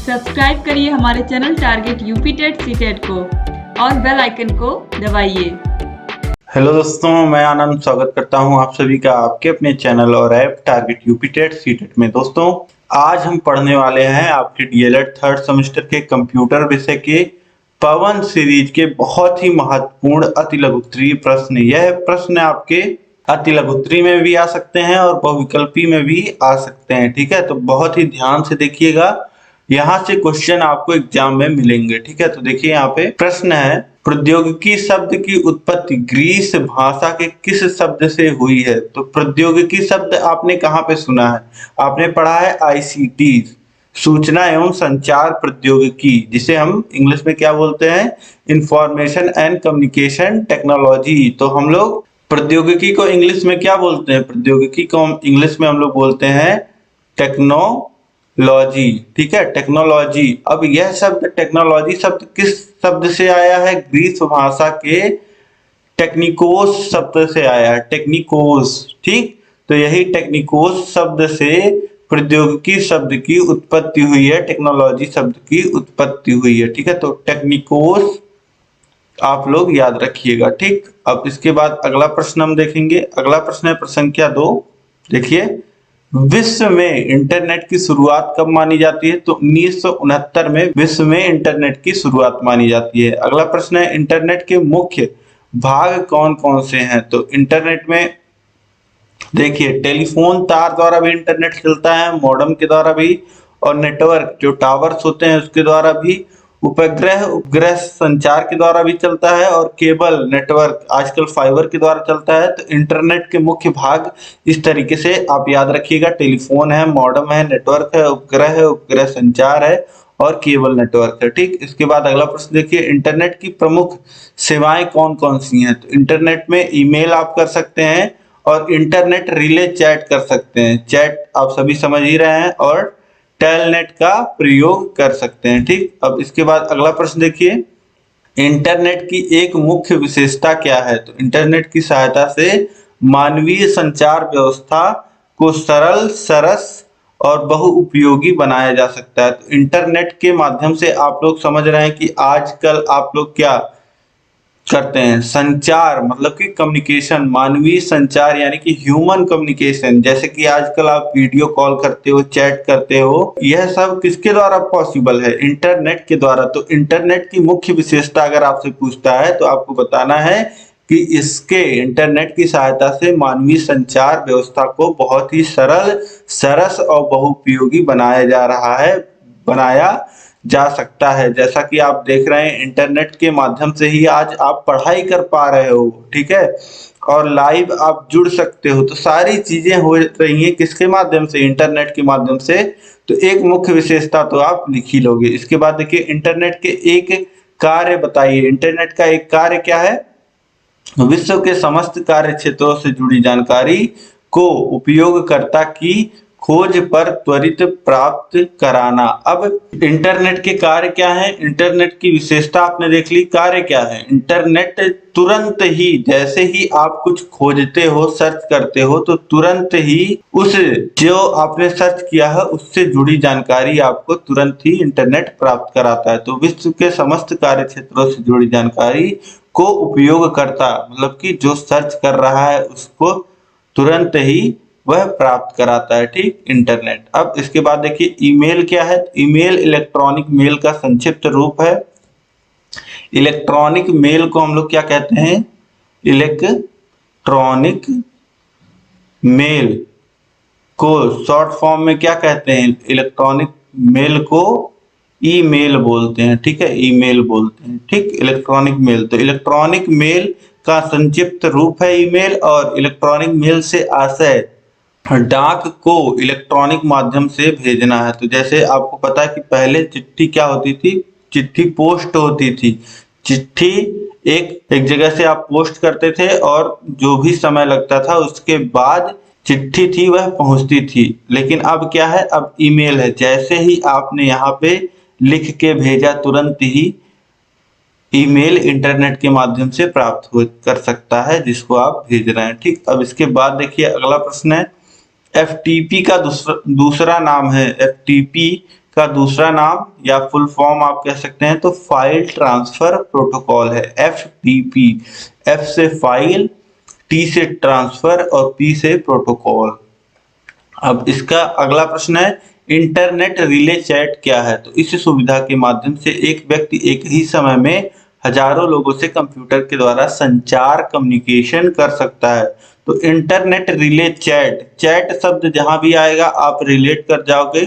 Subscribe करिए हमारे channel target UP TET CTET को और बेल आइकन को दबाइए। हेलो दोस्तों, मैं आनंद स्वागत करता हूं आप सभी का आपके अपने चैनल और app target UP TET CTET में। दोस्तों, आज हम पढ़ने वाले हैं आपके डीएलएड थर्ड सेमेस्टर के कंप्यूटर विषय के पवन सीरीज के बहुत ही महत्वपूर्ण अति लघुत्तरीय प्रश्न। यह प्रश्न आपके अति लघुत्तरी में भी आ सकते हैं और बहुविकल्पी में भी आ सकते हैं। ठीक है, तो बहुत ही ध्यान से देखिएगा, यहाँ से क्वेश्चन आपको एग्जाम में मिलेंगे। ठीक है, तो देखिए यहाँ पे प्रश्न है, प्रौद्योगिकी शब्द की उत्पत्ति ग्रीस भाषा के किस शब्द से हुई है? तो प्रौद्योगिकी शब्द आपने कहाँ पे सुना है? आपने पढ़ा है आईसीटी, सूचना एवं संचार प्रौद्योगिकी, जिसे हम इंग्लिश में क्या बोलते हैं? Information and communication technology. तो हम लोग प्रौद्योगिकी को इंग्लिश में क्या बोलते हैं? प्रौद्योगिकी को इंग्लिश में हम लोग बोलते हैं टेक्नोलॉजी। ठीक है, टेक्नोलॉजी। अब यह शब्द टेक्नोलॉजी शब्द किस शब्द से आया है? ग्रीस भाषा के टेक्निकोस शब्द से आया है, टेक्निकोस। ठीक, तो यही टेक्निकोस शब्द से प्रौद्योगिकी शब्द की उत्पत्ति हुई है, टेक्नोलॉजी शब्द की उत्पत्ति हुई है। ठीक है, तो टेक्निकोस आप लोग याद रखिएगा। ठीक, अब इसके बाद अगला प्रश्न हम देखेंगे। अगला प्रश्न है प्रश्न संख्या 2। देखिए, विश्व में इंटरनेट की शुरुआत कब मानी जाती है? तो 1969 में विश्व में इंटरनेट की शुरुआत मानी जाती है। अगला प्रश्न है, इंटरनेट के मुख्य भाग कौन कौन से हैं? तो इंटरनेट में देखिए, टेलीफोन तार द्वारा भी इंटरनेट चलता है, मॉडेम के द्वारा भी, और नेटवर्क जो टावर्स होते हैं उसके द्वारा भी, उपग्रह संचार के द्वारा भी चलता है, और केबल नेटवर्क आजकल फाइबर के द्वारा चलता है। तो इंटरनेट के मुख्य भाग इस तरीके से आप याद रखिएगा, टेलीफोन है, मॉडेम है, नेटवर्क है, उपग्रह संचार है, और केबल नेटवर्क है। ठीक, इसके बाद अगला प्रश्न देखिए, इंटरनेट की प्रमुख सेवाएं कौन कौन सी हैं? तो इंटरनेट में ईमेल आप कर सकते हैं और इंटरनेट रिले चैट कर सकते हैं। चैट आप सभी समझ ही रहे हैं, और टेलनेट का प्रयोग कर सकते हैं। ठीक, अब इसके बाद अगला प्रश्न देखिए, इंटरनेट की एक मुख्य विशेषता क्या है? तो इंटरनेट की सहायता से मानवीय संचार व्यवस्था को सरल, सरस और बहुउपयोगी बनाया जा सकता है। तो इंटरनेट के माध्यम से आप लोग समझ रहे हैं कि आजकल आप लोग क्या करते हैं? संचार, मतलब कि कम्युनिकेशन, मानवीय संचार यानी कि ह्यूमन कम्युनिकेशन। जैसे कि आजकल आप वीडियो कॉल करते हो, चैट करते हो, यह सब किसके द्वारा पॉसिबल है? इंटरनेट के द्वारा। तो इंटरनेट की मुख्य विशेषता अगर आपसे पूछता है तो आपको बताना है कि इसके इंटरनेट की सहायता से मानवीय संचार व्यवस्था को बहुत ही सरल, सरस और बहुउपयोगी बनाया जा सकता है। जैसा कि आप देख रहे हैं, इंटरनेट के माध्यम से ही आज आप पढ़ाई कर पा रहे हो। ठीक है, और लाइव आप जुड़ सकते हो। तो सारी चीजें हो रही हैं किसके माध्यम से? इंटरनेट के माध्यम से। तो एक मुख्य विशेषता तो आप लिख ही लोगे। इसके बाद देखिए, इंटरनेट के एक कार्य बताइए। इंटरनेट का एक कार्य क्या है? विश्व के समस्त कार्य क्षेत्रों से जुड़ी जानकारी को उपयोगकर्ता की खोज पर त्वरित प्राप्त कराना। अब इंटरनेट के कार्य क्या है? इंटरनेट की विशेषता आपने देख ली, कार्य क्या है? इंटरनेट तुरंत ही, जैसे ही आप कुछ खोजते हो, सर्च करते हो, तो तुरंत ही उस जो आपने सर्च किया है उससे जुड़ी जानकारी आपको तुरंत ही इंटरनेट प्राप्त कराता है। तो विश्व के समस्त कार्य क्षेत्रों से जुड़ी जानकारी को उपयोगकर्ता, मतलब कि जो सर्च कर रहा है, उसको तुरंत ही वह प्राप्त कराता है। ठीक, इंटरनेट। अब इसके बाद देखिए, ईमेल क्या है? ईमेल इलेक्ट्रॉनिक मेल का संक्षिप्त रूप है। इलेक्ट्रॉनिक मेल को हम लोग क्या कहते हैं? इलेक्ट्रॉनिक मेल को शॉर्ट फॉर्म में क्या कहते हैं? इलेक्ट्रॉनिक मेल को ईमेल बोलते हैं। ठीक है, ईमेल बोलते हैं। ठीक, इलेक्ट्रॉनिक मेल। तो इलेक्ट्रॉनिक मेल का संक्षिप्त रूप है ईमेल, और इलेक्ट्रॉनिक मेल से आशय डाक को इलेक्ट्रॉनिक माध्यम से भेजना है। तो जैसे आपको पता है कि पहले चिट्ठी क्या होती थी? चिट्ठी पोस्ट होती थी। चिट्ठी एक जगह से आप पोस्ट करते थे, और जो भी समय लगता था उसके बाद चिट्ठी थी वह पहुंचती थी। लेकिन अब क्या है? अब ईमेल है। जैसे ही आपने यहाँ पे लिख के भेजा, तुरंत ही ईमेल इंटरनेट के माध्यम से प्राप्त कर सकता है जिसको आप भेज रहे हैं। ठीक, अब इसके बाद देखिए, अगला प्रश्न है, एफटीपी का दूसरा नाम है। एफटीपी का दूसरा नाम या फुल फॉर्म आप कह सकते हैं तो फाइल ट्रांसफर प्रोटोकॉल है, FTP। F से फाइल, T से ट्रांसफर और P से प्रोटोकॉल। अब इसका अगला प्रश्न है इंटरनेट रिले चैट क्या है? तो इस सुविधा के माध्यम से एक व्यक्ति एक ही समय में हजारों लोगों से कंप्यूटर के द्वारा संचार कम्युनिकेशन कर सकता है। तो इंटरनेट रिले चैट, चैट शब्द जहां भी आएगा आप रिलेट कर जाओगे।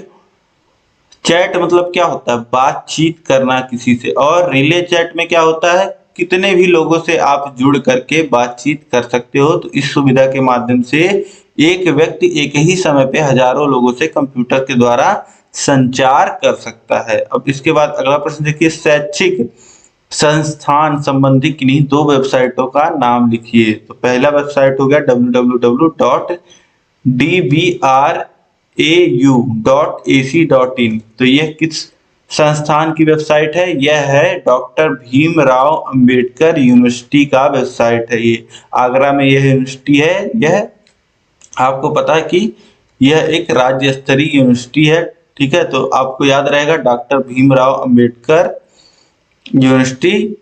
चैट मतलब क्या होता है? बातचीत करना किसी से। और रिले चैट में क्या होता है? कितने भी लोगों से आप जुड़ करके बातचीत कर सकते हो। तो इस सुविधा के माध्यम से एक व्यक्ति एक ही समय पे हजारों लोगों से कंप्यूटर के द्वारा संचार कर सकता है। अब इसके बाद अगला प्रश्न देखिए, शैक्षिक संस्थान संबंधी किन्हीं दो वेबसाइटों का नाम लिखिए। तो पहला वेबसाइट हो गया www.dbrau.ac.in। तो यह किस संस्थान की वेबसाइट है? यह है डॉक्टर भीमराव अंबेडकर यूनिवर्सिटी का वेबसाइट है। ये आगरा में यह यूनिवर्सिटी है। यह आपको पता है कि यह एक राज्य स्तरीय यूनिवर्सिटी है, ठीक है। तो आपको याद रहेगा डॉक्टर भीमराव अंबेडकर यूनिवर्सिटी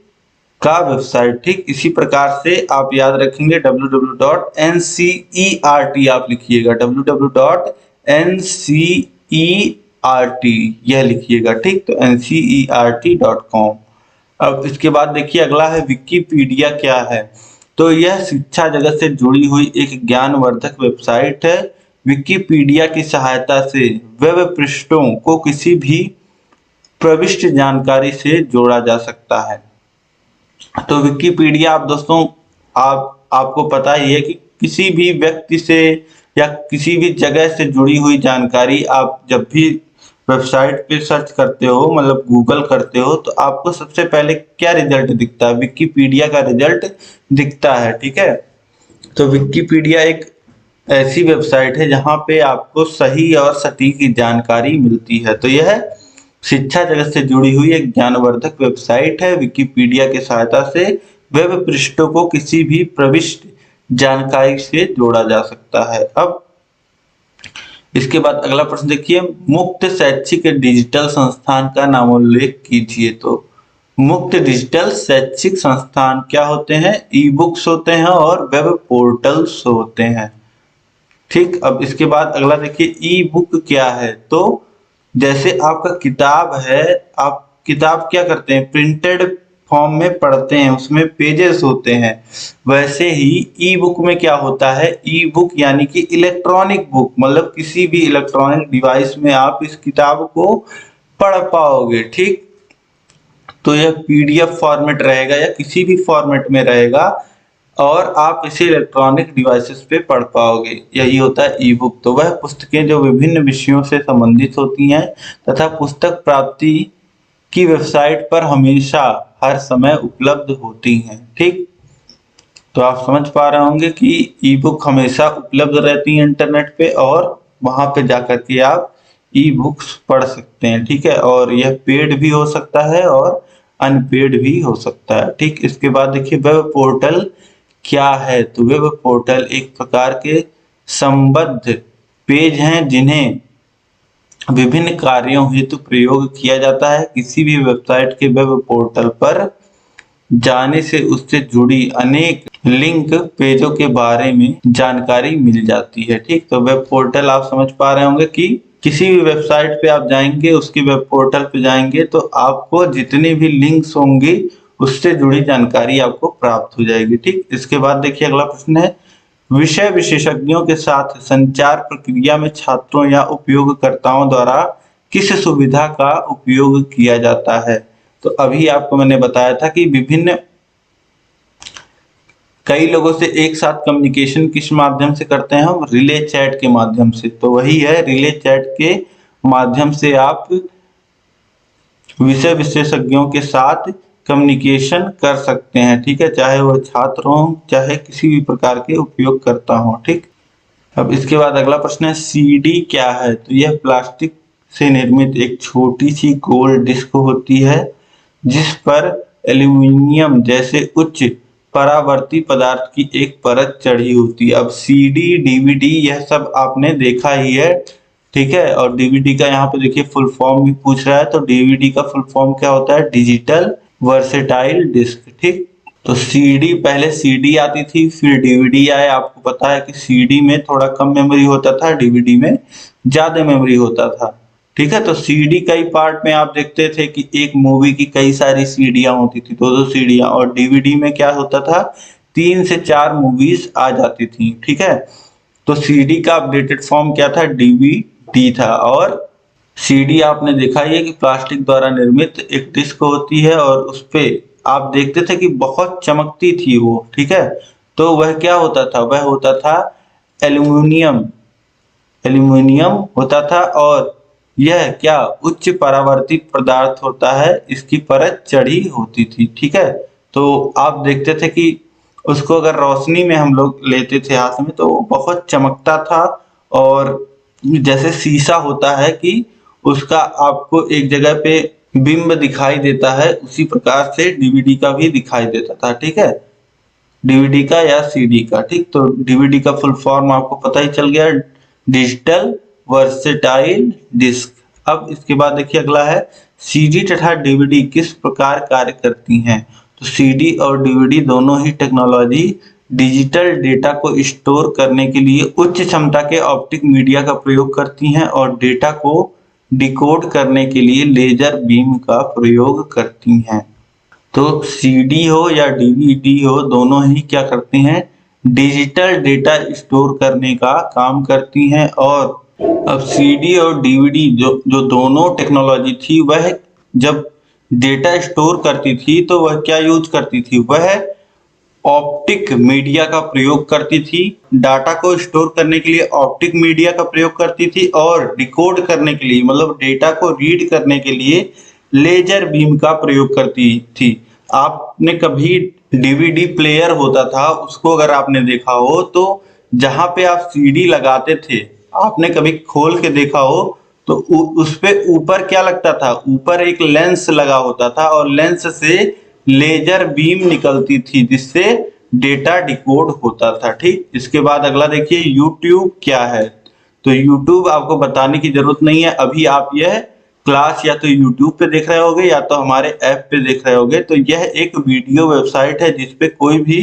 का वेबसाइट। ठीक इसी प्रकार से आप याद रखेंगे www.ncert आप लिखिएगा, www.ncert यह लिखिएगा, ठीक। तो ncert.com। अब इसके बाद देखिए अगला है विकिपीडिया क्या है? तो यह शिक्षा जगत से जुड़ी हुई एक ज्ञानवर्धक वेबसाइट है। विकिपीडिया की सहायता से वेब पृष्ठों को किसी भी प्रविष्ट जानकारी से जोड़ा जा सकता है। तो विकिपीडिया आप दोस्तों आपको पता ही है कि किसी भी व्यक्ति से या किसी भी जगह से जुड़ी हुई जानकारी आप जब भी वेबसाइट पे सर्च करते हो, मतलब गूगल करते हो, तो आपको सबसे पहले क्या रिजल्ट दिखता है? विकिपीडिया का रिजल्ट दिखता है, ठीक है। तो विकिपीडिया एक ऐसी वेबसाइट है जहां पे आपको सही और सटीक जानकारी मिलती है। तो यह शिक्षा जगत से जुड़ी हुई एक ज्ञानवर्धक वेबसाइट है। विकिपीडिया की सहायता से वेब पृष्ठों को किसी भी प्रविष्ट जानकारी से जोड़ा जा सकता है। अब इसके बाद अगला प्रश्न देखिए, मुक्त शैक्षिक डिजिटल संस्थान का नामोल्लेख कीजिए। तो मुक्त डिजिटल शैक्षिक संस्थान क्या होते हैं? ई बुक्स होते हैं और वेब पोर्टल्स होते हैं, ठीक। अब इसके बाद अगला देखिए, ई बुक क्या है? तो जैसे आपका किताब है, आप किताब क्या करते हैं? प्रिंटेड फॉर्म में पढ़ते हैं, उसमें पेजेस होते हैं। वैसे ही ई बुक में क्या होता है? ई बुक यानी कि इलेक्ट्रॉनिक बुक, मतलब किसी भी इलेक्ट्रॉनिक डिवाइस में आप इस किताब को पढ़ पाओगे, ठीक। तो यह PDF फॉर्मेट रहेगा या किसी भी फॉर्मेट में रहेगा और आप इसे इलेक्ट्रॉनिक डिवाइसेस पे पढ़ पाओगे। यही होता है ई बुक। तो वह पुस्तकें जो विभिन्न विषयों से संबंधित होती हैं तथा पुस्तक प्राप्ति की वेबसाइट पर हमेशा हर समय उपलब्ध होती हैं, ठीक। तो आप समझ पा रहे होंगे कि ई बुक हमेशा उपलब्ध रहती है इंटरनेट पे और वहां पे जाकर के आप ई बुक्स पढ़ सकते हैं, ठीक है। और यह पेड भी हो सकता है और अनपेड भी हो सकता है, ठीक। इसके बाद देखिए वेब पोर्टल क्या है? तो वेब पोर्टल एक प्रकार के संबद्ध पेज हैं जिन्हें विभिन्न कार्यों हेतु प्रयोग किया जाता है। किसी भी वेबसाइट के वेब पोर्टल पर जाने से उससे जुड़ी अनेक लिंक पेजों के बारे में जानकारी मिल जाती है, ठीक। तो वेब पोर्टल आप समझ पा रहे होंगे कि किसी भी वेबसाइट पे आप जाएंगे, उसके वेब पोर्टल पे जाएंगे तो आपको जितने भी लिंक्स होंगे उससे जुड़ी जानकारी आपको प्राप्त हो जाएगी, ठीक। इसके बाद देखिए अगला प्रश्न है, विषय विशेषज्ञों के साथ संचार प्रक्रिया में छात्रों या उपयोगकर्ताओं द्वारा किस सुविधा का उपयोग किया जाता है? तो अभी आपको मैंने बताया था कि विभिन्न कई लोगों से एक साथ कम्युनिकेशन किस माध्यम से करते हैं हम? रिले चैट के माध्यम से। तो वही है, रिले चैट के माध्यम से आप विषय विशेषज्ञों के साथ कम्युनिकेशन कर सकते हैं, ठीक है, चाहे वह छात्र हो चाहे किसी भी प्रकार के उपयोगकर्ता हो, ठीक। अब इसके बाद अगला प्रश्न है, CD क्या है? तो यह प्लास्टिक से निर्मित एक छोटी सी गोल डिस्क होती है जिस पर एल्यूमिनियम जैसे उच्च परावर्ती पदार्थ की एक परत चढ़ी होती है। अब CD, DVD यह सब आपने देखा ही है ठीक है। और डीवीडी का यहाँ पे देखिए फुल फॉर्म भी पूछ रहा है, तो डीवीडी का फुल फॉर्म क्या होता है? Digital versatile disc. ठीक, तो सीडी, पहले सीडी आती थी फिर डीवीडी आया। आपको पता है कि सीडी में थोड़ा कम मेमोरी होता था, डीवीडी में ज्यादा मेमोरी होता था। ठीक है, तो सीडी कई पार्ट में आप देखते थे कि एक मूवी की कई सारी सीडियां होती थी, दो दो सीडियां। और डीवीडी में क्या होता था? 3 से 4 मूवीज आ जाती थी। ठीक है, तो सीडी का अपडेटेड फॉर्म क्या था? डीवीडी था। और सीडी आपने देखा ही है कि प्लास्टिक द्वारा निर्मित एक डिस्क होती है और उस पे आप देखते थे कि बहुत चमकती थी वो। ठीक है, तो वह क्या होता था? वह होता था एल्यूमिनियम, एल्यूमिनियम होता था। और यह क्या उच्च परावर्तित पदार्थ होता है, इसकी परत चढ़ी होती थी। ठीक है, तो आप देखते थे कि उसको अगर रोशनी में हम लोग लेते थे हाथ में तो वो बहुत चमकता था। और जैसे शीशा होता है कि उसका आपको एक जगह पे बिंब दिखाई देता है, उसी प्रकार से डीवीडी का भी दिखाई देता था। ठीक है, डीवीडी का या सीडी का। ठीक, तो डीवीडी का फुल फॉर्म आपको पता ही चल गया, डिजिटल वर्सेटाइल डिस्क। अब इसके बाद देखिए अगला है, सीडी तथा डीवीडी किस प्रकार कार्य करती हैं? तो सीडी और डीवीडी दोनों ही टेक्नोलॉजी डिजिटल डेटा को स्टोर करने के लिए उच्च क्षमता के ऑप्टिक मीडिया का प्रयोग करती हैं और डेटा को डिकोड करने के लिए लेजर बीम का प्रयोग करती हैं। तो सीडी हो या डीवीडी हो, दोनों ही क्या करती हैं? डिजिटल डेटा स्टोर करने का काम करती हैं। और अब सीडी और डीवीडी जो जो दोनों टेक्नोलॉजी थी, वह जब डेटा स्टोर करती थी तो वह क्या यूज करती थी? वह ऑप्टिक मीडिया का प्रयोग करती थी। डाटा को स्टोर करने के लिए ऑप्टिक मीडिया का प्रयोग करती थी और डिकोड करने के लिए, मतलब डेटा को रीड करने के लिए लेजर बीम का प्रयोग करती थी। आपने कभी डीवीडी प्लेयर होता था, उसको अगर आपने देखा हो तो जहां पे आप सीडी लगाते थे, आपने कभी खोल के देखा हो तो उस पे ऊपर क्या लगता था? ऊपर एक लेंस लगा होता था और लेंस से लेजर बीम निकलती थी जिससे डेटा डिकोड होता था। ठीक, इसके बाद अगला देखिए, यूट्यूब क्या है? तो यूट्यूब आपको बताने की जरूरत नहीं है, अभी आप यह क्लास या तो यूट्यूब पे देख रहे होगे या तो हमारे ऐप पे देख रहे होगे। तो यह एक वीडियो वेबसाइट है जिसपे कोई भी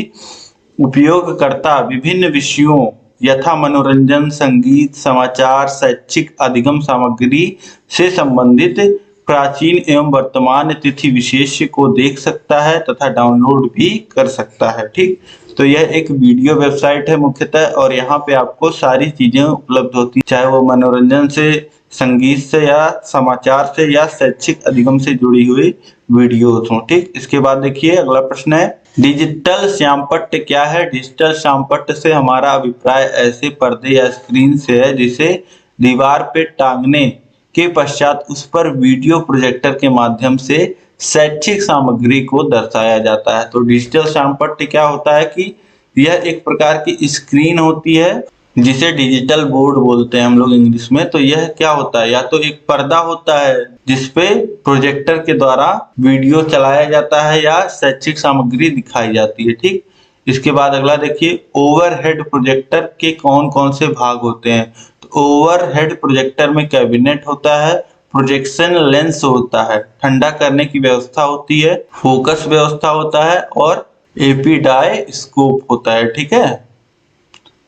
उपयोगकर्ता विभिन्न विषयों यथा मनोरंजन, संगीत, समाचार, शैक्षिक अधिगम सामग्री से संबंधित प्राचीन एवं वर्तमान तिथि विशेष को देख सकता है तथा डाउनलोड भी कर सकता है। ठीक, तो यह एक वीडियो वेबसाइट है मुख्यतः, और यहाँ पे आपको सारी चीजें उपलब्ध होती हैं, चाहे वो मनोरंजन से, संगीत से या समाचार से या शैक्षिक अधिगम से जुड़ी हुई वीडियोस हो। ठीक, इसके बाद देखिए अगला प्रश्न है, डिजिटल श्यामपट्ट क्या है? डिजिटल श्यामपट्ट से हमारा अभिप्राय ऐसे पर्दे या स्क्रीन से है जिसे दीवार पे टांगने के पश्चात उस पर वीडियो प्रोजेक्टर के माध्यम से शैक्षिक सामग्री को दर्शाया जाता है। तो डिजिटल श्यामपट्ट क्या होता है कि यह एक प्रकार की स्क्रीन होती है जिसे डिजिटल बोर्ड बोलते हैं हम लोग इंग्लिश में। तो यह क्या होता है? या तो एक पर्दा होता है जिसपे प्रोजेक्टर के द्वारा वीडियो चलाया जाता है या शैक्षिक सामग्री दिखाई जाती है। ठीक, इसके बाद अगला देखिए, ओवरहेड प्रोजेक्टर के कौन कौन से भाग होते हैं? तो ओवरहेड प्रोजेक्टर में कैबिनेट होता है, प्रोजेक्शन लेंस होता है, ठंडा करने की व्यवस्था होती है, फोकस व्यवस्था होता है और एपीडायस्कोप होता है। ठीक है,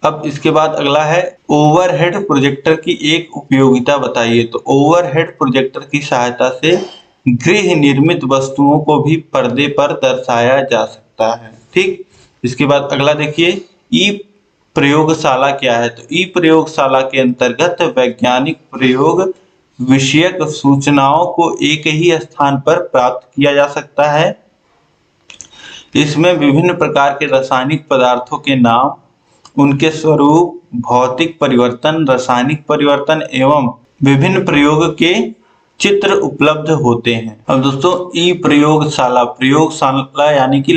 अब इसके बाद अगला है, ओवरहेड प्रोजेक्टर की एक उपयोगिता बताइए। तो ओवरहेड प्रोजेक्टर की सहायता से गृह निर्मित वस्तुओं को भी पर्दे पर दर्शाया जा सकता है। ठीक, इसके बाद अगला देखिए, ई प्रयोगशाला क्या है? तो ई प्रयोगशाला के अंतर्गत वैज्ञानिक प्रयोग विषयक सूचनाओं को एक ही स्थान पर प्राप्त किया जा सकता है। इसमें विभिन्न प्रकार के रासायनिक पदार्थों के नाम, उनके स्वरूप, भौतिक परिवर्तन, रासायनिक परिवर्तन एवं विभिन्न प्रयोग के चित्र उपलब्ध होते हैं। अब दोस्तों, ई प्रयोगशाला, प्रयोगशाला यानी कि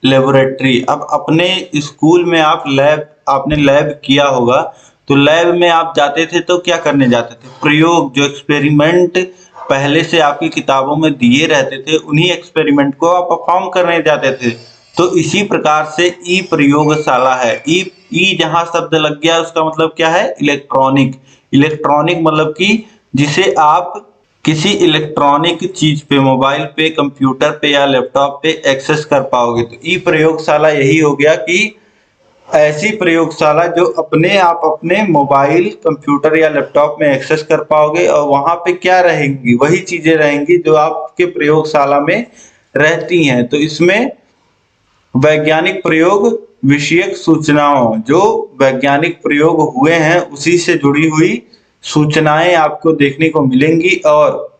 लेबोरेटरी। अब अपने स्कूल में आपने लैब किया होगा, तो लैब में आप जाते थे तो क्या करने जाते थे? प्रयोग, जो एक्सपेरिमेंट पहले से आपकी किताबों में दिए रहते थे, उन्हीं एक्सपेरिमेंट को आप परफॉर्म करने जाते थे। तो इसी प्रकार से ई प्रयोगशाला है। ई ई जहां शब्द लग गया उसका मतलब क्या है, इलेक्ट्रॉनिक। इलेक्ट्रॉनिक मतलब कि जिसे आप किसी इलेक्ट्रॉनिक चीज पे, मोबाइल पे, कंप्यूटर पे या लैपटॉप पे एक्सेस कर पाओगे। तो ई प्रयोगशाला यही हो गया कि ऐसी प्रयोगशाला जो अपने आप अपने मोबाइल, कंप्यूटर या लैपटॉप में एक्सेस कर पाओगे, और वहां पे क्या रहेंगी, वही चीजें रहेंगी जो आपके प्रयोगशाला में रहती हैं। तो इसमें वैज्ञानिक प्रयोग विषयक सूचनाओं, जो वैज्ञानिक प्रयोग हुए हैं उसी से जुड़ी हुई सूचनाएं आपको देखने को मिलेंगी, और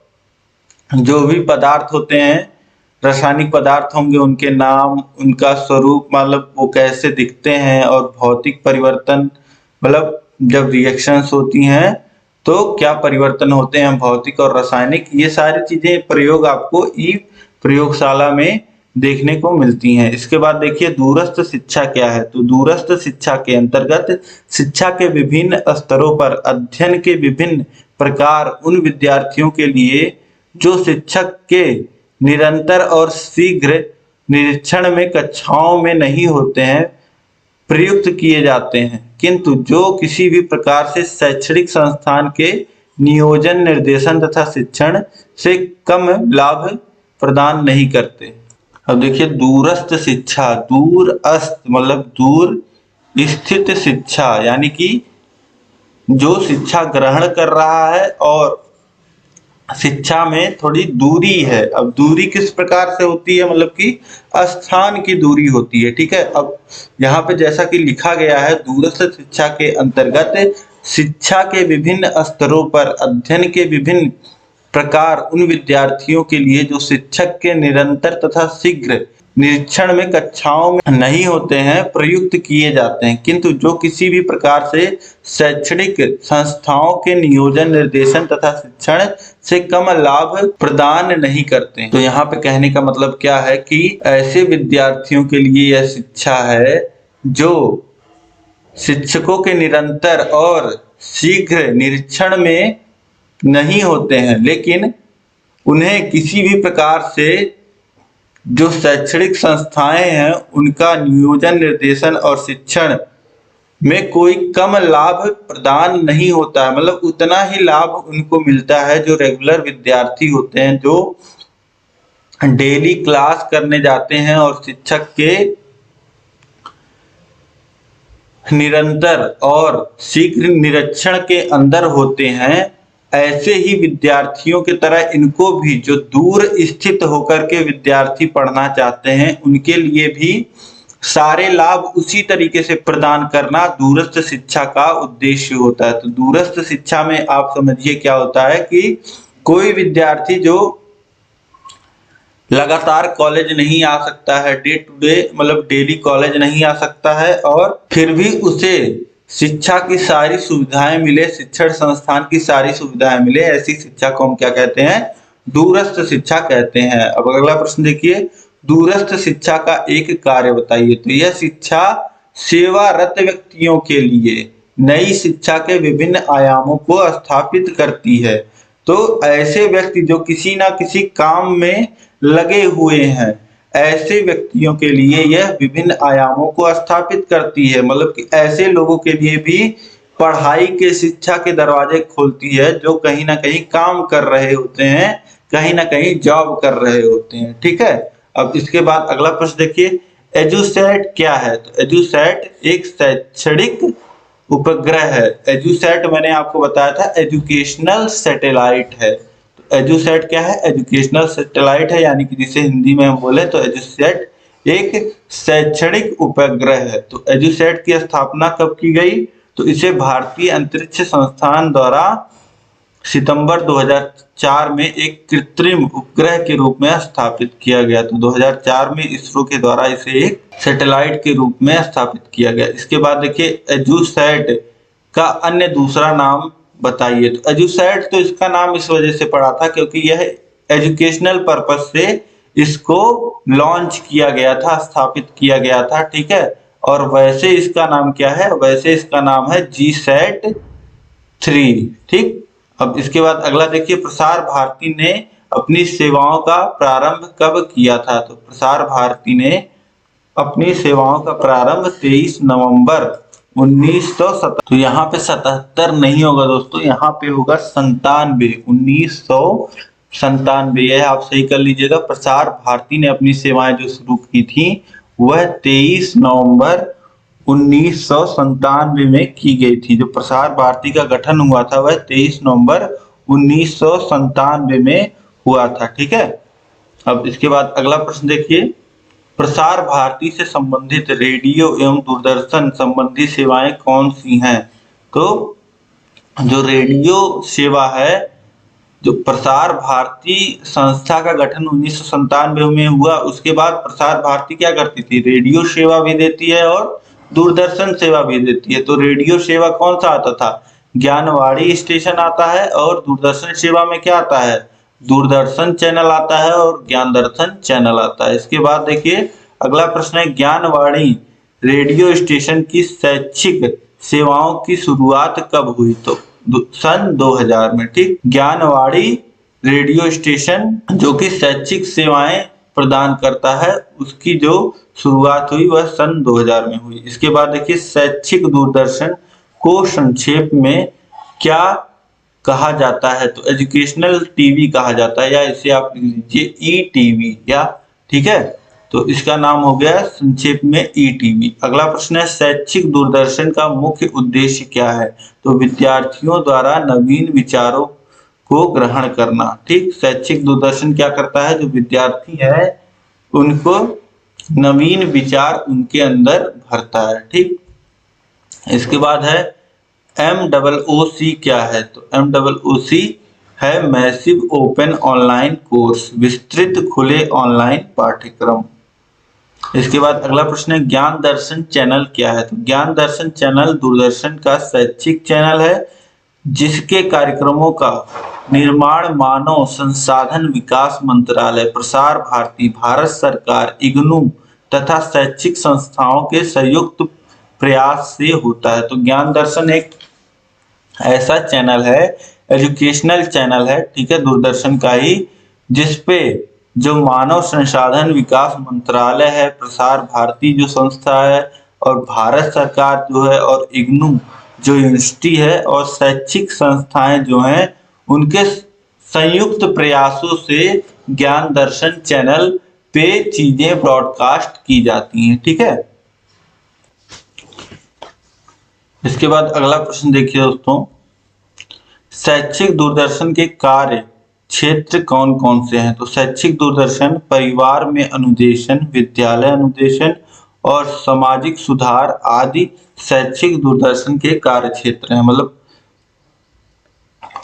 जो भी पदार्थ होते हैं, रासायनिक पदार्थ होंगे, उनके नाम, उनका स्वरूप, मतलब वो कैसे दिखते हैं, और भौतिक परिवर्तन, मतलब जब रिएक्शंस होती हैं तो क्या परिवर्तन होते हैं भौतिक और रासायनिक, ये सारी चीजें प्रयोग आपको ई प्रयोगशाला में देखने को मिलती हैं। इसके बाद देखिए दूरस्थ शिक्षा क्या है। तो दूरस्थ शिक्षा के अंतर्गत शिक्षा के विभिन्न स्तरों पर अध्ययन के विभिन्न प्रकार उन विद्यार्थियों के लिए जो शिक्षक के निरंतर और शीघ्र निरीक्षण में कक्षाओं में नहीं होते हैं प्रयुक्त किए जाते हैं, किंतु जो किसी भी प्रकार से शैक्षणिक संस्थान के नियोजन, निर्देशन तथा शिक्षण से कम लाभ प्रदान नहीं करते। अब देखिए दूरस्थ शिक्षा, दूरस्थ मतलब दूर स्थित शिक्षा, यानी कि जो शिक्षा ग्रहण कर रहा है और शिक्षा में थोड़ी दूरी है। अब दूरी किस प्रकार से होती है, मतलब कि स्थान की दूरी होती है, ठीक है। अब यहाँ पे जैसा कि लिखा गया है, दूरस्थ शिक्षा के अंतर्गत शिक्षा के विभिन्न स्तरों पर अध्ययन के विभिन्न प्रकार उन विद्यार्थियों के लिए जो शिक्षक के निरंतर तथा शीघ्र निरीक्षण में कक्षाओं में नहीं होते हैं प्रयुक्त किए जाते हैं, किंतु जो किसी भी प्रकार से शैक्षणिक संस्थाओं के नियोजन, निर्देशन तथा शिक्षण से कम लाभ प्रदान नहीं करते। तो यहाँ पे कहने का मतलब क्या है कि ऐसे विद्यार्थियों के लिए यह शिक्षा है जो शिक्षकों के निरंतर और शीघ्र निरीक्षण में नहीं होते हैं, लेकिन उन्हें किसी भी प्रकार से जो शैक्षणिक संस्थाएं हैं उनका नियोजन, निर्देशन और शिक्षण में कोई कम लाभ प्रदान नहीं होता है, मतलब उतना ही लाभ उनको मिलता है जो रेगुलर विद्यार्थी होते हैं, जो डेली क्लास करने जाते हैं और शिक्षक के निरंतर और शीघ्र निरीक्षण के अंदर होते हैं। ऐसे ही विद्यार्थियों की तरह इनको भी, जो दूर स्थित होकर के विद्यार्थी पढ़ना चाहते हैं, उनके लिए भी सारे लाभ उसी तरीके से प्रदान करना दूरस्थ शिक्षा का उद्देश्य होता है। तो दूरस्थ शिक्षा में आप समझिए क्या होता है कि कोई विद्यार्थी जो लगातार कॉलेज नहीं आ सकता है, डे टू डे मतलब डेली कॉलेज नहीं आ सकता है, और फिर भी उसे शिक्षा की सारी सुविधाएं मिले, शिक्षण संस्थान की सारी सुविधाएं मिले, ऐसी शिक्षा को हम क्या कहते हैं, दूरस्थ शिक्षा कहते हैं। अब अगला प्रश्न देखिए, दूरस्थ शिक्षा का एक कार्य बताइए। तो यह शिक्षा सेवारत व्यक्तियों के लिए नई शिक्षा के विभिन्न आयामों को स्थापित करती है। तो ऐसे व्यक्ति जो किसी ना किसी काम में लगे हुए हैं, ऐसे व्यक्तियों के लिए यह विभिन्न आयामों को स्थापित करती है, मतलब कि ऐसे लोगों के लिए भी पढ़ाई के, शिक्षा के दरवाजे खोलती है जो कहीं ना कहीं काम कर रहे होते हैं, कहीं ना कहीं जॉब कर रहे होते हैं, ठीक है। अब इसके बाद अगला प्रश्न देखिए, एजुसेट क्या है। तो एजुसेट एक शैक्षणिक उपग्रह है। एजुसेट मैंने आपको बताया था एजुकेशनल सैटेलाइट है। तो एजुसेट क्या है, एजुकेशनल सैटेलाइट है, यानी कि जिसे हिंदी में हम बोले तो एजुसेट एक शैक्षणिक उपग्रह है। तो एजुसेट की स्थापना कब की गई, तो इसे भारतीय अंतरिक्ष संस्थान द्वारा सितंबर 2004 में एक कृत्रिम उपग्रह के रूप में स्थापित किया गया। तो 2004 में इसरो के द्वारा इसे एक सैटेलाइट के रूप में स्थापित किया गया। इसके बाद देखिए एजुसैट का अन्य दूसरा नाम बताइए। तो एजुसैट तो इसका नाम इस वजह से पड़ा था क्योंकि यह एजुकेशनल पर्पस से इसको लॉन्च किया गया था, स्थापित किया गया था, ठीक है। और वैसे इसका नाम क्या है, वैसे इसका नाम है जीसैट 3, ठीक। अब इसके बाद अगला देखिए, प्रसार भारती ने अपनी सेवाओं का प्रारंभ कब किया था। तो प्रसार भारती ने अपनी सेवाओं का प्रारंभ 23 नवंबर 1977। तो यहाँ पे 77 नहीं होगा दोस्तों, यहाँ पे होगा 97, 1997। यह आप सही कर लीजिएगा। प्रसार भारती ने अपनी सेवाएं जो शुरू की थी वह 23 नवंबर 1997 में की गई थी। जो प्रसार भारती का गठन हुआ था वह 23 नवंबर 1997 में हुआ था। ठीक है। अब इसके बाद अगला प्रश्न देखिए, प्रसार भारती से संबंधित रेडियो एवं दूरदर्शन संबंधी सेवाएं कौन सी हैं? तो जो रेडियो सेवा है, जो प्रसार भारती संस्था का गठन 1997 में हुआ, उसके बाद प्रसार भारती क्या करती थी? रेडियो सेवा भी देती है और दूरदर्शन सेवा भी देती है। तो रेडियो सेवा कौन सा आता था? ज्ञानवाणी स्टेशन आता है। और दूरदर्शन सेवा में क्या आता है? दूरदर्शन चैनल आता है और ज्ञान दर्शन चैनल आता है। इसके बाद देखिए अगला प्रश्न है, ज्ञानवाणी रेडियो स्टेशन की शैक्षिक सेवाओं की शुरुआत कब हुई? तो सन 2000 में। ठीक। ज्ञानवाणी रेडियो स्टेशन जो कि शैक्षिक सेवाएं प्रदान करता है, उसकी जो शुरुआत हुई वह सन 2000 में हुई। इसके बाद देखिए शैक्षिक दूरदर्शन को संक्षेप में क्या कहा जाता है? तो एजुकेशनल टीवी कहा जाता है, या इसे आप लिख लीजिए ई टीवी, या ठीक है। तो इसका नाम हो गया संक्षेप में ई टीवी। अगला प्रश्न है, शैक्षिक दूरदर्शन का मुख्य उद्देश्य क्या है? तो विद्यार्थियों द्वारा नवीन विचारों को ग्रहण करना। ठीक। शैक्षिक दूरदर्शन क्या करता है? जो विद्यार्थी है उनको नवीन विचार उनके अंदर भरता है। ठीक। इसके बाद है MOOC क्या है? तो MOOC है मैसिव ओपन ऑनलाइन कोर्स, विस्तृत खुले ऑनलाइन पाठ्यक्रम। इसके बाद अगला प्रश्न है, ज्ञान दर्शन चैनल क्या है? तो ज्ञान दर्शन चैनल दूरदर्शन का शैक्षिक चैनल है जिसके कार्यक्रमों का निर्माण मानव संसाधन विकास मंत्रालय, प्रसार भारती, भारत सरकार, इग्नू तथा शैक्षिक संस्थाओं के संयुक्त प्रयास से होता है। तो ज्ञान दर्शन एक ऐसा चैनल है, एजुकेशनल चैनल है, ठीक है, दूरदर्शन का ही, जिसपे जो मानव संसाधन विकास मंत्रालय है, प्रसार भारती जो संस्था है, और भारत सरकार जो है, और इग्नू जो यूनिवर्सिटी है, और शैक्षिक संस्थाएं जो हैं, उनके संयुक्त प्रयासों से ज्ञान दर्शन चैनल पे चीजें ब्रॉडकास्ट की जाती हैं। ठीक है। इसके बाद अगला प्रश्न देखिए दोस्तों, शैक्षिक दूरदर्शन के कार्य क्षेत्र कौन कौन से हैं? तो शैक्षिक दूरदर्शन परिवार में अनुदेशन, विद्यालय अनुदेशन और सामाजिक सुधार आदि शैक्षिक दूरदर्शन के कार्य क्षेत्र हैं। मतलब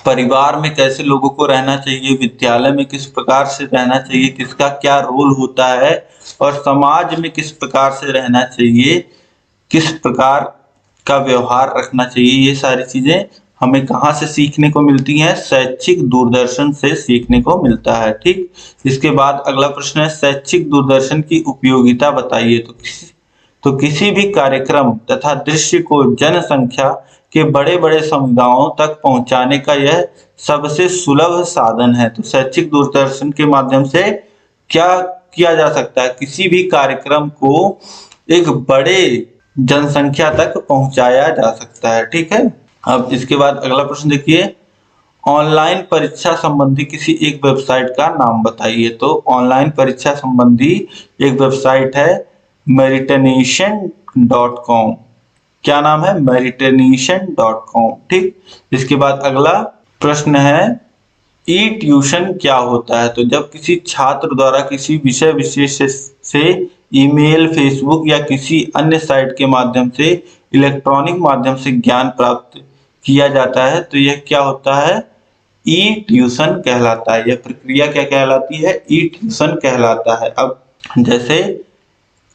परिवार में कैसे लोगों को रहना चाहिए, विद्यालय में किस प्रकार से रहना चाहिए, किसका क्या रोल होता है, और समाज में किस प्रकार से रहना चाहिए, किस प्रकार का व्यवहार रखना चाहिए, ये सारी चीजें हमें कहाँ से सीखने को मिलती हैं? शैक्षिक दूरदर्शन से सीखने को मिलता है। ठीक। इसके बाद अगला प्रश्न है, शैक्षिक दूरदर्शन की उपयोगिता बताइए। तो किसी भी कार्यक्रम तथा दृश्य को जनसंख्या के बड़े बड़े समुदायों तक पहुंचाने का यह सबसे सुलभ साधन है। तो शैक्षिक दूरदर्शन के माध्यम से क्या किया जा सकता है? किसी भी कार्यक्रम को एक बड़े जनसंख्या तक पहुंचाया जा सकता है। ठीक है। अब इसके बाद अगला प्रश्न देखिए, ऑनलाइन परीक्षा संबंधी किसी एक वेबसाइट का नाम बताइए। तो ऑनलाइन परीक्षा संबंधी एक वेबसाइट है meritnation.com। क्या नाम है? meritnation.com। ठीक। इसके बाद अगला प्रश्न है, ई ट्यूशन क्या होता है? तो जब किसी छात्र द्वारा किसी विषय विशेष से ईमेल, फेसबुक या किसी अन्य साइट के माध्यम से इलेक्ट्रॉनिक माध्यम से ज्ञान प्राप्त किया जाता है, तो यह क्या होता है? ई ट्यूशन कहलाता है। यह प्रक्रिया क्या कहलाती है? ई ट्यूशन कहलाता है। अब जैसे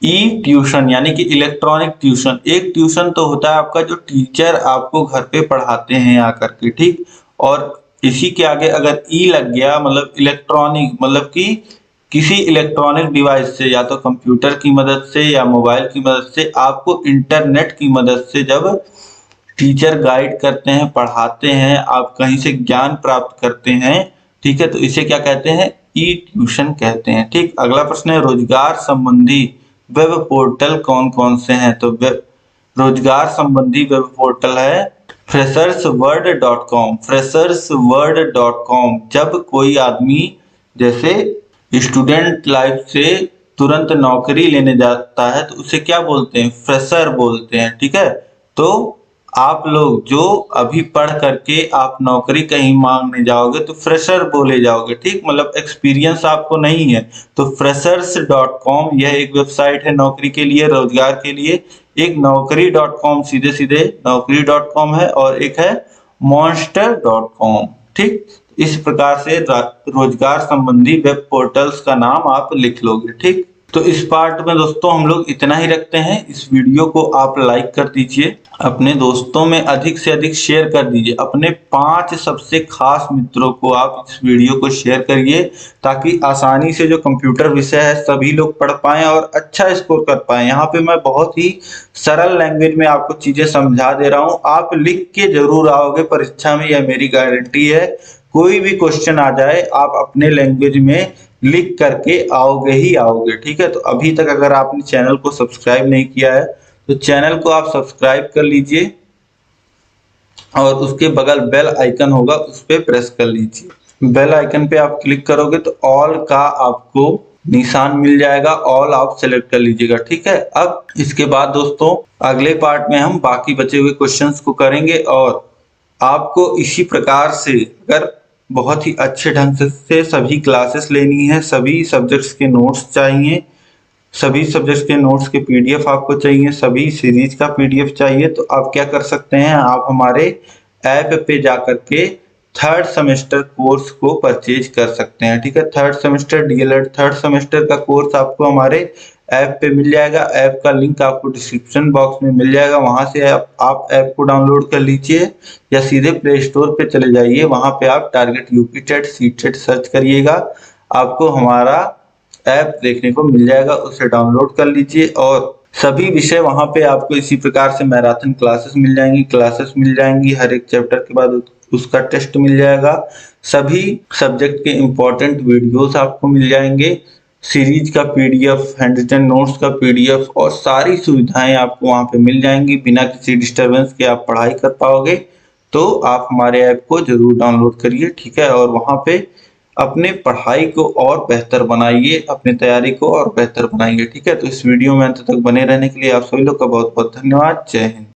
ई ट्यूशन यानी कि इलेक्ट्रॉनिक ट्यूशन, एक ट्यूशन तो होता है आपका जो टीचर आपको घर पे पढ़ाते हैं आकर के, ठीक, और इसी के आगे अगर ई लग गया मतलब इलेक्ट्रॉनिक, मतलब कि किसी इलेक्ट्रॉनिक डिवाइस से, या तो कंप्यूटर की मदद से या मोबाइल की मदद से, आपको इंटरनेट की मदद से जब टीचर गाइड करते हैं, पढ़ाते हैं, आप कहीं से ज्ञान प्राप्त करते हैं, ठीक है, तो इसे क्या कहते हैं? ई ट्यूशन कहते हैं। ठीक। अगला प्रश्न है, रोजगार संबंधी वेब पोर्टल कौन कौन से हैं? तो रोजगार संबंधी वेब पोर्टल है freshersworld.com। freshersworld.com जब कोई आदमी जैसे स्टूडेंट लाइफ से तुरंत नौकरी लेने जाता है तो उसे क्या बोलते हैं, फ्रेशर बोलते हैं। ठीक है, तो आप लोग जो अभी पढ़ करके आप नौकरी कहीं मांगने जाओगे तो फ्रेशर बोले जाओगे। ठीक, मतलब एक्सपीरियंस आपको नहीं है। तो freshers.com यह एक वेबसाइट है नौकरी के लिए, रोजगार के लिए। एक नौकरी.com सीधे सीधे नौकरी.com है, और एक है monster.com। ठीक, इस प्रकार से रोजगार संबंधी वेब पोर्टल्स का नाम आप लिख लोगे। ठीक, तो इस पार्ट में दोस्तों हम लोग इतना ही रखते हैं। इस वीडियो को आप लाइक कर दीजिए, अपने दोस्तों में अधिक से अधिक शेयर कर दीजिए। अपने 5 सबसे खास मित्रों को आप इस वीडियो को शेयर करिए, ताकि आसानी से जो कंप्यूटर विषय है सभी लोग पढ़ पाएं और अच्छा स्कोर कर पाएं। यहाँ पे मैं बहुत ही सरल लैंग्वेज में आपको चीजें समझा दे रहा हूँ। आप लिख के जरूर आओगे परीक्षा में, यह मेरी गारंटी है। कोई भी क्वेश्चन आ जाए आप अपने लैंग्वेज में लिख करके आओगे ही आओगे। ठीक है, तो अभी तक अगर आपने चैनल को सब्सक्राइब नहीं किया है तो चैनल को आप सब्सक्राइब कर लीजिए, और उसके बगल बेल आइकन होगा उस पर प्रेस कर लीजिए। बेल आइकन पे आप क्लिक करोगे तो ऑल का आपको निशान मिल जाएगा, ऑल आप सेलेक्ट कर लीजिएगा। ठीक है, अब इसके बाद दोस्तों अगले पार्ट में हम बाकी बचे हुए क्वेश्चंस को करेंगे, और आपको इसी प्रकार से अगर बहुत ही अच्छे ढंग से सभी क्लासेस लेनी है, सभी सब्जेक्ट्स के नोट्स चाहिए, सभी सब्जेक्ट्स के नोट्स के पीडीएफ आपको चाहिए, सभी सीरीज का पीडीएफ चाहिए, तो आप क्या कर सकते हैं, आप हमारे ऐप पे जाकर के 3rd सेमेस्टर कोर्स को परचेज कर सकते हैं। ठीक है, 3rd semester DElEd 3rd semester का कोर्स आपको हमारे ऐप पे मिल जाएगा। ऐप का लिंक आपको डिस्क्रिप्शन बॉक्स में मिल जाएगा, वहां से आप ऐप को डाउनलोड कर लीजिए, या सीधे प्ले स्टोर पे चले जाइए, वहां पे आप target UP TET CTET search करिएगा, आपको हमारा ऐप देखने को मिल जाएगा, उसे डाउनलोड कर लीजिए। और सभी विषय वहां पे आपको इसी प्रकार से मैराथन क्लासेस मिल जाएंगी, हर एक चैप्टर के बाद उसका टेस्ट मिल जाएगा, सभी सब्जेक्ट के इंपॉर्टेंट वीडियोस आपको मिल जाएंगे, सीरीज का पीडीएफ, हैंड रिटन नोट्स का पीडीएफ, और सारी सुविधाएं आपको वहां पे मिल जाएंगी। बिना किसी डिस्टरबेंस के आप पढ़ाई कर पाओगे। तो आप हमारे ऐप को जरूर डाउनलोड करिए। ठीक है, और वहां पे अपने पढ़ाई को और बेहतर बनाइए, अपनी तैयारी को और बेहतर बनाइए। ठीक है, तो इस वीडियो में अंत तक बने रहने के लिए आप सभी लोग का बहुत बहुत धन्यवाद। जय हिंद।